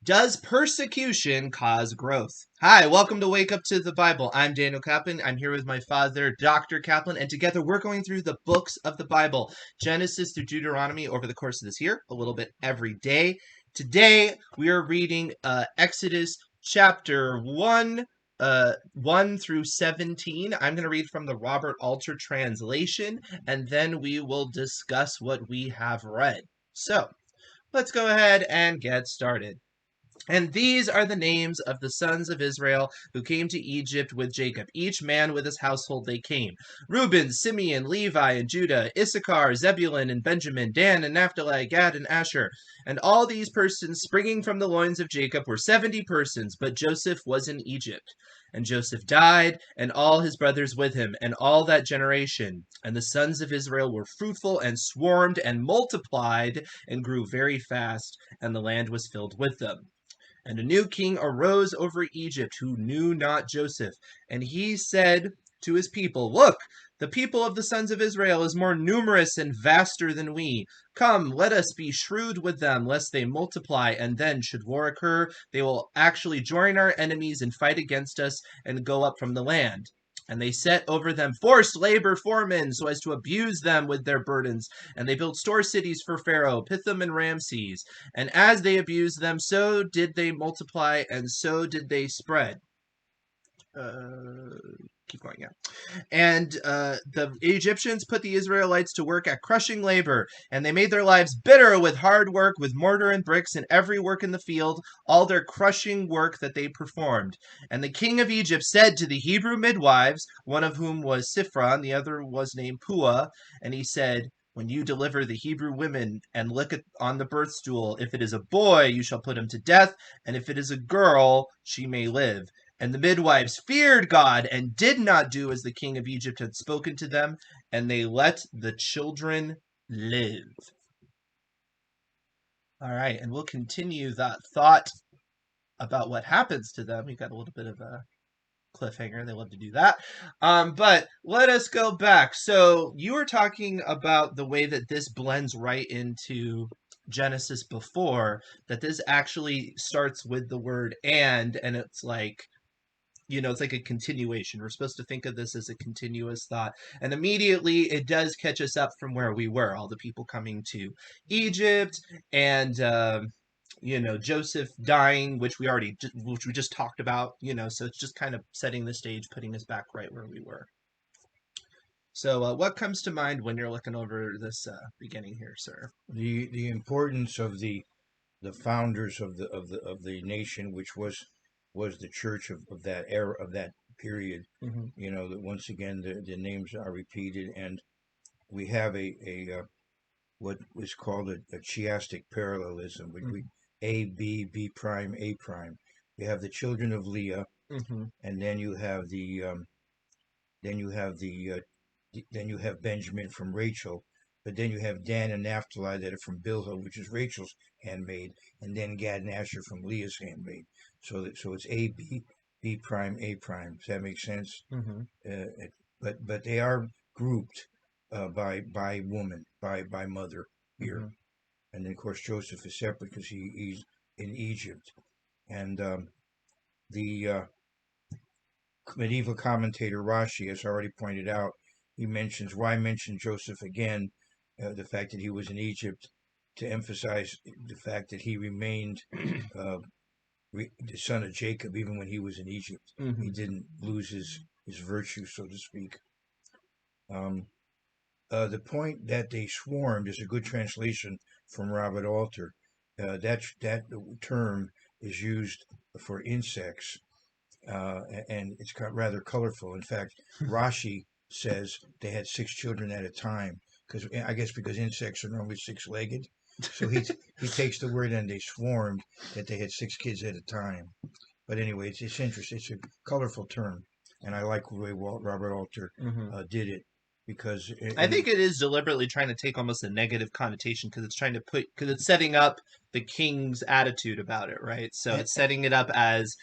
Does persecution cause growth? Hi, welcome to Wake Up to the Bible. I'm Daniel Kaplan. I'm here with my father, Dr. Kaplan, and together we're going through the books of the Bible, Genesis through Deuteronomy, over the course of this year, a little bit every day. Today, we are reading Exodus chapter 1, 1 through 17. I'm going to read from the Robert Alter translation, and then we will discuss what we have read. So, let's go ahead and get started. And these are the names of the sons of Israel who came to Egypt with Jacob. Each man with his household they came. Reuben, Simeon, Levi, and Judah, Issachar, Zebulun, and Benjamin, Dan and Naphtali, Gad and Asher. And all these persons springing from the loins of Jacob were 70 persons, but Joseph was in Egypt. And Joseph died, and all his brothers with him, and all that generation. And the sons of Israel were fruitful and swarmed and multiplied and grew very fast, and the land was filled with them. And a new king arose over Egypt who knew not Joseph. And he said to his people, Look, the people of the sons of Israel is more numerous and vaster than we. Come, let us be shrewd with them, lest they multiply, and then, should war occur, they will actually join our enemies and fight against us and go up from the land. And they set over them forced labor foremen so as to abuse them with their burdens. And they built store cities for Pharaoh, Pithom and Raamses. And as they abused them, so did they multiply, and so did they spread. Keep going, yeah. And the Egyptians put the Israelites to work at crushing labor, and they made their lives bitter with hard work, with mortar and bricks, and every work in the field, all their crushing work that they performed. And the king of Egypt said to the Hebrew midwives, one of whom was Siphrah, and the other was named Puah, and he said, When you deliver the Hebrew women and look on the birth stool, if it is a boy, you shall put him to death, and if it is a girl, she may live. And the midwives feared God and did not do as the king of Egypt had spoken to them, and they let the children live. All right, and we'll continue that thought about what happens to them. We got a little bit of a cliffhanger. They love to do that. But let us go back. So you were talking about the way that this blends right into Genesis before, that this actually starts with the word and it's like, it's like a continuation. We're supposed to think of this as a continuous thought. And immediately it does catch us up from where we were, all the people coming to Egypt and, Joseph dying, which we just talked about, so it's just kind of setting the stage, putting us back right where we were. So what comes to mind when you're looking over this beginning here, sir? The importance of the founders of the nation, which was the church of that era, of that period. Mm-hmm. That once again the names are repeated, and we have a what was called a chiastic parallelism, which we A B B prime A prime. You have the children of Leah, and then you have then you have then you have Benjamin from Rachel, but then you have Dan and Naphtali that are from Bilhah, which is Rachel's handmaid, and then Gad and Asher from Leah's handmaid. So it's A B B prime A prime. Does that make sense? But they are grouped by woman, by mother here, and then of course Joseph is separate because he's in Egypt, and the medieval commentator Rashi has already pointed out. He mentions, why mention Joseph again? The fact that he was in Egypt, to emphasize the fact that he remained the son of Jacob even when he was in Egypt. He didn't lose his virtue, so to speak. The point that they swarmed is a good translation from Robert Alter. That term is used for insects, and it's rather colorful. In fact, Rashi says they had 6 children at a time, because I guess because insects are normally 6-legged. So he takes the word and they swarmed, that they had 6 kids at a time. But anyway, it's interesting. It's a colorful term, and I like the way Robert Alter did it, because I think it is deliberately trying to take almost a negative connotation, because it's setting up the king's attitude about it, right? So it's setting it up as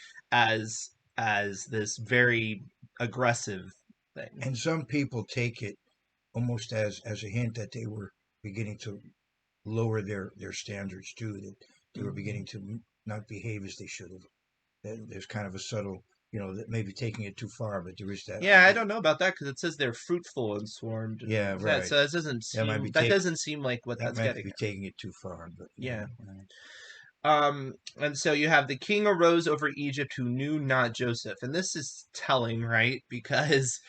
this very aggressive thing. And some people take it almost as a hint that they were beginning to lower their standards too, that they were beginning to not behave as they should have. There's kind of a subtle, that maybe taking it too far, but there is that. Yeah, I don't know about that because it says they're fruitful and swarmed. Yeah, right. So it doesn't That might seem be that doesn't seem like what that that's might getting be at. taking it too far, but Yeah. yeah. And so you have the king arose over Egypt who knew not Joseph. And this is telling, right? Because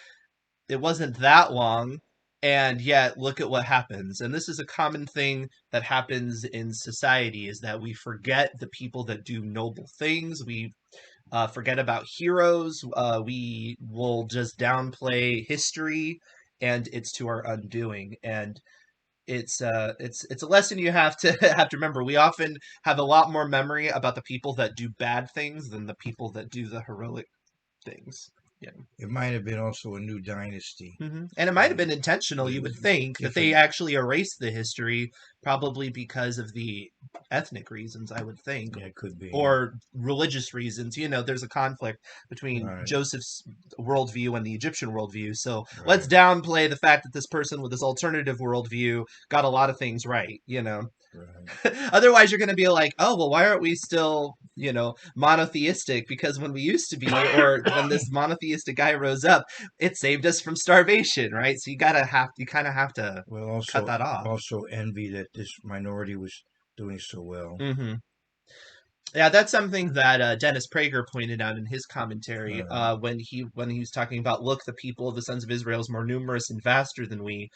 it wasn't that long, and yet look at what happens. And this is a common thing that happens in society is that we forget the people that do noble things. We forget about heroes. We will just downplay history, and it's to our undoing. And it's a lesson you have to have to remember. We often have a lot more memory about the people that do bad things than the people that do the heroic things. Yeah. It might have been also a new dynasty. And it might have been intentional, you would With think, that they different. actually erased the history, probably because of the ethnic reasons, I would think, Yeah, it could be. or religious reasons. There's a conflict between Right. Joseph's worldview and the Egyptian worldview. So let's Right. downplay the fact that this person with this alternative worldview got a lot of things right. Right. Otherwise, you're going to be like, oh, well, why aren't we still, monotheistic? Because when we used to be, or when this monotheistic guy rose up, it saved us from starvation, right? So you kind of have to Well, cut that off. also envy that this minority was doing so well. Mm-hmm. Yeah, that's something that Dennis Prager pointed out in his commentary when he was talking about, look, the people of the sons of Israel is more numerous and vaster than we.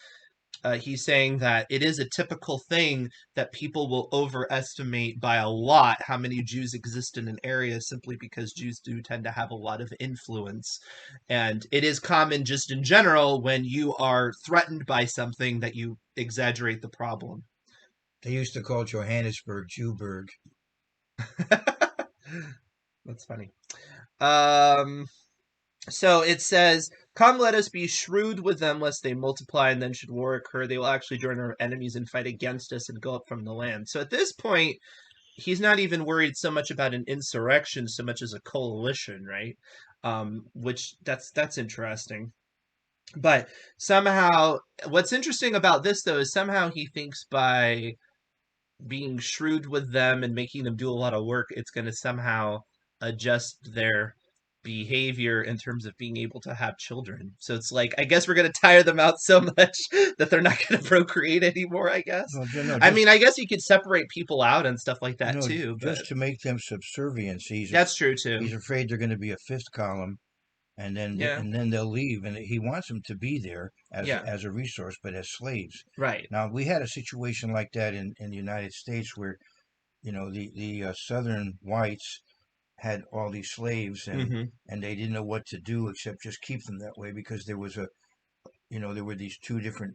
He's saying that it is a typical thing that people will overestimate by a lot how many Jews exist in an area simply because Jews do tend to have a lot of influence. And it is common just in general when you are threatened by something that you exaggerate the problem. They used to call Johannesburg Jewburg. That's funny. So it says, come, let us be shrewd with them, lest they multiply, and then should war occur, they will actually join our enemies and fight against us and go up from the land. So at this point, he's not even worried so much about an insurrection so much as a coalition, right? Which that's interesting. But somehow, what's interesting about this, though, is somehow he thinks by being shrewd with them and making them do a lot of work, it's going to somehow adjust their behavior in terms of being able to have children. So it's like, I guess we're going to tire them out so much that they're not going to procreate anymore, I guess. No, I mean, I guess you could separate people out and stuff like that too. But just to make them subservient. that's true too. He's afraid they're going to be a fifth column, and then they'll leave. And he wants them to be there as a resource, but as slaves. Right. Now we had a situation like that in the United States where, the Southern whites had all these slaves, and they didn't know what to do except just keep them that way, because there was there were these two different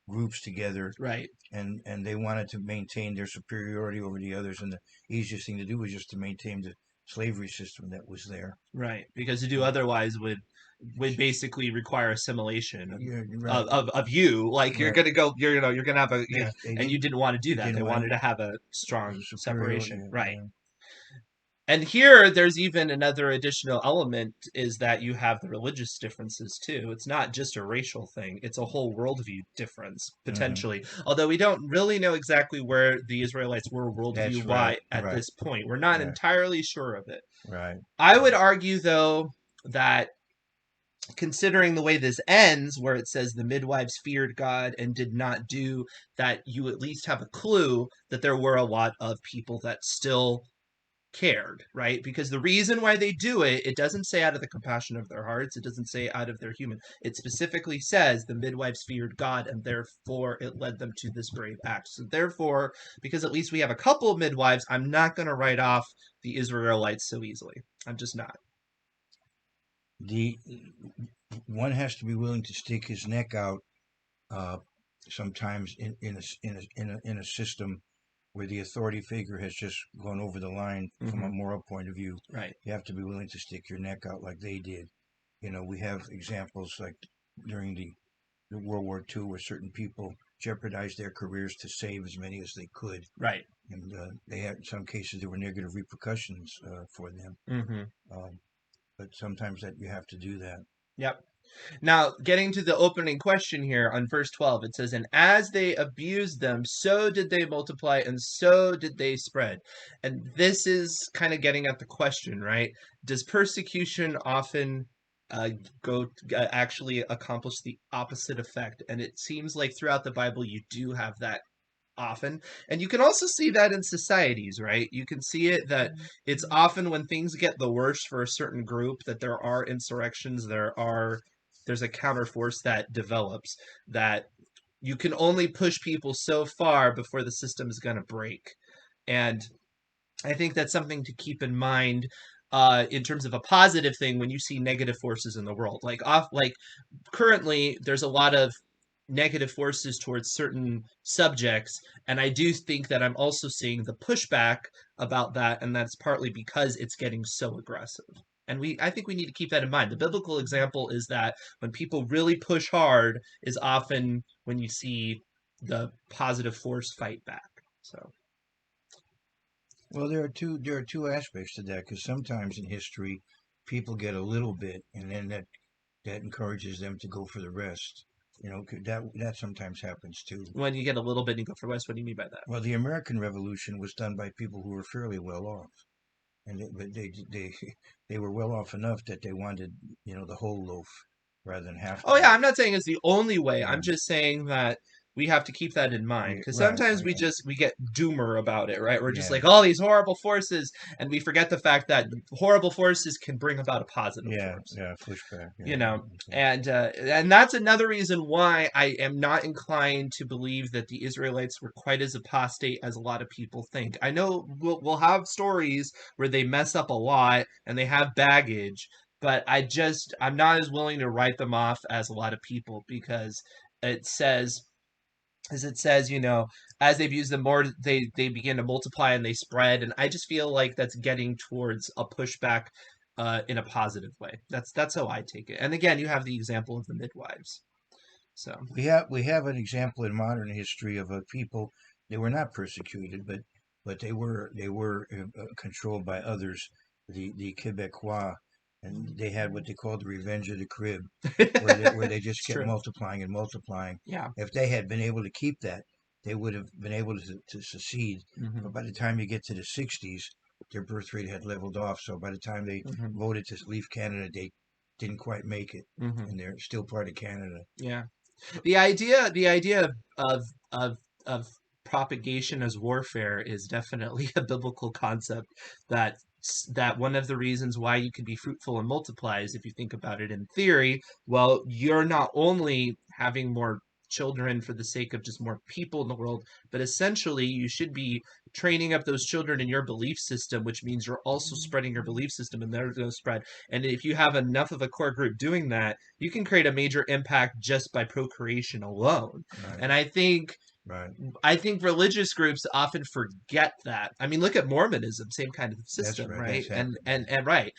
groups together, right, and they wanted to maintain their superiority over the others, and the easiest thing to do was just to maintain the slavery system that was there, right, because to do otherwise would basically require assimilation right. of you, like you're gonna go, you're gonna have and you didn't want to do that. They wanted to have a strong separation, right? Yeah. And here, there's even another additional element, is that you have the religious differences too. It's not just a racial thing; it's a whole worldview difference potentially. Although we don't really know exactly where the Israelites were worldview-wise at this point. We're not entirely sure of it. Right. I would argue, though, that considering the way this ends, where it says the midwives feared God and did not do, that you at least have a clue that there were a lot of people that still cared, right? Because the reason why they do it, it doesn't say out of the compassion of their hearts, it doesn't say out of their human, it specifically says the midwives feared God, and therefore it led them to this brave act. So therefore, because at least we have a couple of midwives, I'm not going to write off the Israelites so easily. I'm just not. One has to be willing to stick his neck out sometimes in a system where the authority figure has just gone over the line from a moral point of view. Right. You have to be willing to stick your neck out like they did. We have examples like during the World War II where certain people jeopardized their careers to save as many as they could. Right. And they had, in some cases, there were negative repercussions for them. But sometimes that you have to do that. Yep. Now, getting to the opening question here on verse 12, it says, "And as they abused them, so did they multiply, and so did they spread." And this is kind of getting at the question, right? Does persecution often uh, actually accomplish the opposite effect? And it seems like throughout the Bible, you do have that often. And you can also see that in societies, right? You can see it that it's often when things get the worst for a certain group that there are insurrections, there's a counterforce that develops that you can only push people so far before the system is going to break. And I think that's something to keep in mind in terms of a positive thing when you see negative forces in the world. Like currently there's a lot of negative forces towards certain subjects, and I do think that I'm also seeing the pushback about that, and that's partly because it's getting so aggressive. And I think we need to keep that in mind. The biblical example is that when people really push hard is often when you see the positive force fight back. So Well, there are two aspects to that, because sometimes in history, people get a little bit, and then that encourages them to go for the rest. That sometimes happens too. when you get a little bit and you go for West, what do you mean by that? Well, the American Revolution was done by people who were fairly well off, and they were well off enough that they wanted the whole loaf rather than half the Oh yeah, loaf. I'm not saying it's the only way. Yeah, I'm just saying that we have to keep that in mind because right. sometimes we get doomer about it, right? We're just Yeah, like all these horrible forces, and we forget the fact that horrible forces can bring about a positive yeah, force. yeah. Pushback. Yeah, You know, okay. and that's another reason why I am not inclined to believe that the Israelites were quite as apostate as a lot of people think. I know we'll have stories where they mess up a lot and they have baggage, but I'm not as willing to write them off as a lot of people because it says as it says, as they've used them more, they begin to multiply and they spread, and I just feel like that's getting towards a pushback in a positive way. That's how I take it. And again, you have the example of the midwives. So We have an example in modern history of a people. They were not persecuted, but they were controlled by others, the Quebecois, and they had what they called the Revenge of the Crib, where they just it's kept true. multiplying and multiplying. Yeah. If they had been able to keep that, they would have been able to succeed. Hmm. But by the time you get to the 60s, their birth rate had leveled off. So by the time they Hmm. voted to leave Canada, they didn't quite make it, Hmm. and they're still part of Canada. Yeah. The idea of of propagation as warfare is definitely a biblical concept that that one of the reasons why you can be fruitful and multiply is if you think about it in theory, well, you're not only having more children for the sake of just more people in the world, but essentially you should be training up those children in your belief system, which means you're also spreading your belief system and they're going to spread. And if you have enough of a core group doing that, you can create a major impact just by procreation alone. Right, And right. I think religious groups often forget that. I mean, look at Mormonism, same kind of That's system, right. right? That's And happened. and Yeah. and right.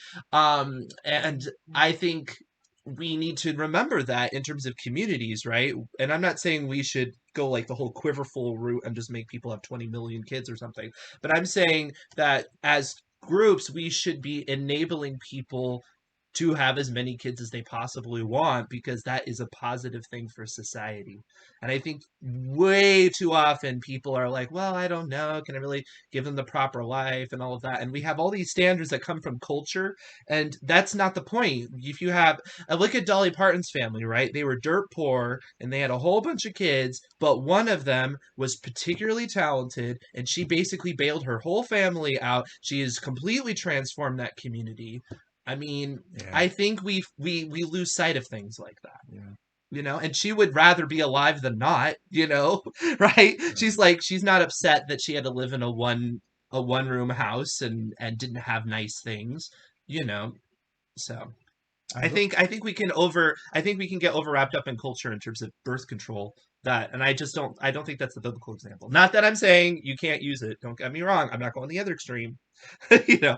And I think we need to remember that in terms of communities, right? And I'm not saying we should go like the whole quiverful route and just make people have 20 million kids or something, but I'm saying that as groups, we should be enabling people to have as many kids as they possibly want because that is a positive thing for society. And I think way too often people are like, well, I don't know, can I really give them the proper life and all of that? And we have all these standards that come from culture, and that's not the point. If you have I look at Dolly Parton's family, right? They were dirt poor and they had a whole bunch of kids, but one of them was particularly talented and she basically bailed her whole family out. She has completely transformed that community. I mean, Yeah. I think we lose sight of things like that, Yeah. and she would rather be alive than not, right? She's Right. like she's not upset that she had to live in a one room house and didn't have nice things, you know. So I I go. think I think we can get over wrapped up in culture in terms of birth control that, and I don't think that's the biblical example. Not that I'm saying you can't use it. Don't get me wrong. I'm not going the other extreme. you know.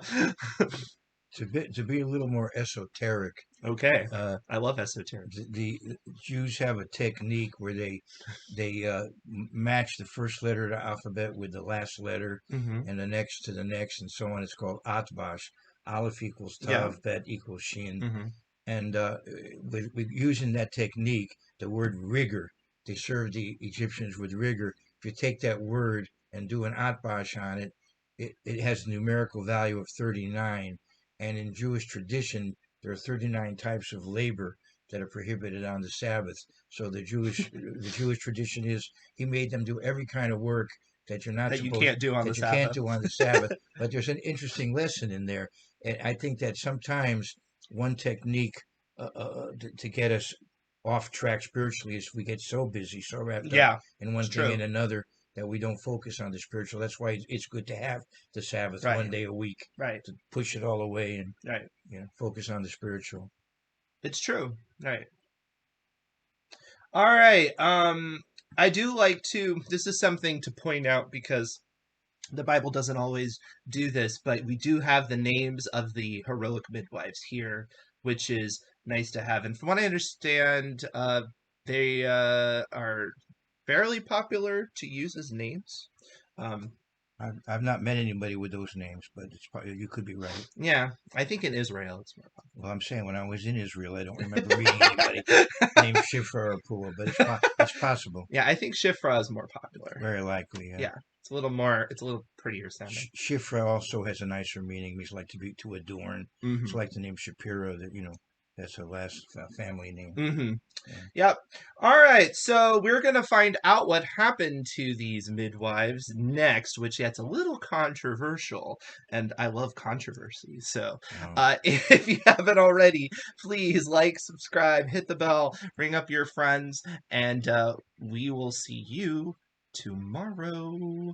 To be a little more esoteric. Okay. Uh, I love esoteric. the Jews have a technique where they match the first letter of the alphabet with the last letter, Hmm. and the next to the next, and so on. It's called atbash. Aleph equals Yeah. tav, bet equals shin. Hmm. And with using that technique, the word rigor, they served the Egyptians with rigor. If you take that word and do an atbash on it, it has a numerical value of 39. And in Jewish tradition, there are 39 types of labor that are prohibited on the Sabbath. So the Jewish tradition is he made them do every kind of work that you're not That you supposed can't do on the that you can't Sabbath. do on the Sabbath. But there's an interesting lesson in there, and I think that sometimes one technique to get us off track spiritually is we get so busy, so wrapped up Yeah, in one it's thing true. and another that we don't focus on the spiritual. That's why it's good to have the Sabbath Right, one day a week right, to push it all away and right. focus on the spiritual. It's true. Right. All right. I do like to. This is something to point out because the Bible doesn't always do this, but we do have the names of the heroic midwives here, which is nice to have. And from what I understand, they are fairly popular to use as names. Um, I've not met anybody with those names, but it's probably, you could be right. yeah, I think in Israel it's more Well, I'm saying when I was in Israel, I don't remember meeting anybody named popular. Shifra or Pua, but it's possible. Yeah, I think Shifra is more popular. Very likely, yeah. Yeah, it's a little more. It's a little prettier sounding. Shifra also has a nicer meaning. It means like to adorn. It's Mm-hmm. like the name Shapiro. That's her last family name. Mm-hmm. Yeah. Yep. All right. So we're going to find out what happened to these midwives next, which gets a little controversial. And I love controversy. So if you haven't already, please like, subscribe, hit the bell, ring up your friends, and we will see you tomorrow.